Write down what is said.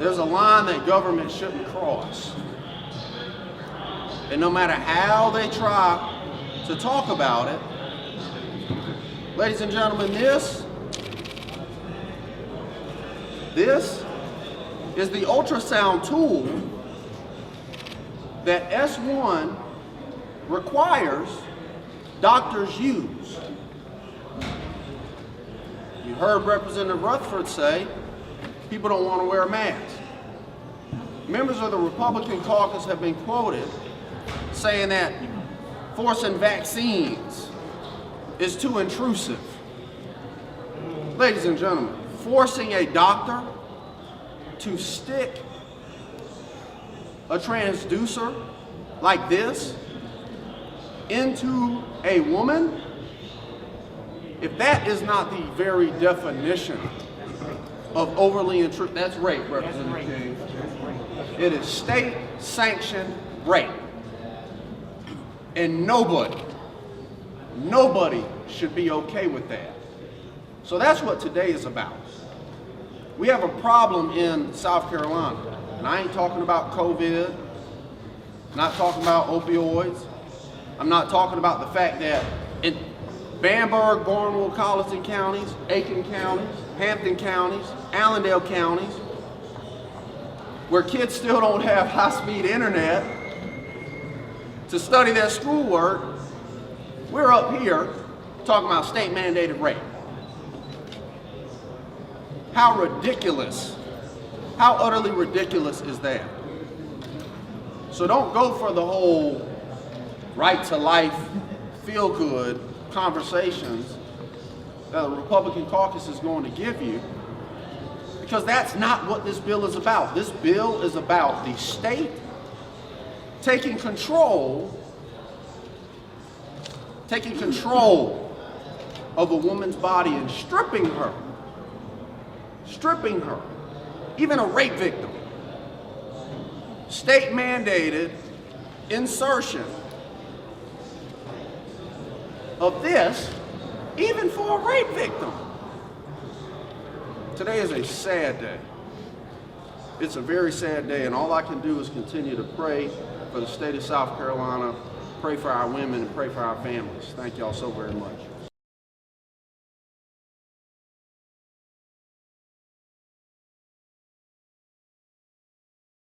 There's a line that government shouldn't cross. And no matter how they try to talk about it, ladies and gentlemen, this is the ultrasound tool that S1 requires doctors use. You heard Representative Rutherford say people don't want to wear a mask. Members of the Republican caucus have been quoted saying that forcing vaccines is too intrusive. Ladies and gentlemen, forcing a doctor to stick a transducer like this into a woman, if that is not the very definition of overly intrusive, that's rape, Representative King. It is state-sanctioned rape. And nobody should be okay with that. So that's what today is about. We have a problem in South Carolina, and I ain't talking about COVID, not talking about opioids. I'm not talking about the fact that in Bamberg, Barnwell, Colleton counties, Aiken counties, Hampton counties, Allendale counties, where kids still don't have high-speed internet to study their schoolwork, we're up here talking about state-mandated rape. How ridiculous, how utterly ridiculous is that? So don't go for the whole right to life, feel-good conversations that the Republican caucus is going to give you, because that's not what this bill is about. This bill is about the state taking control of a woman's body and stripping her, even a rape victim. State-mandated insertion of this, even for a rape victim. Today is a sad day. It's a very sad day, and all I can do is continue to pray for the state of South Carolina, pray for our women, and pray for our families. Thank y'all so very much.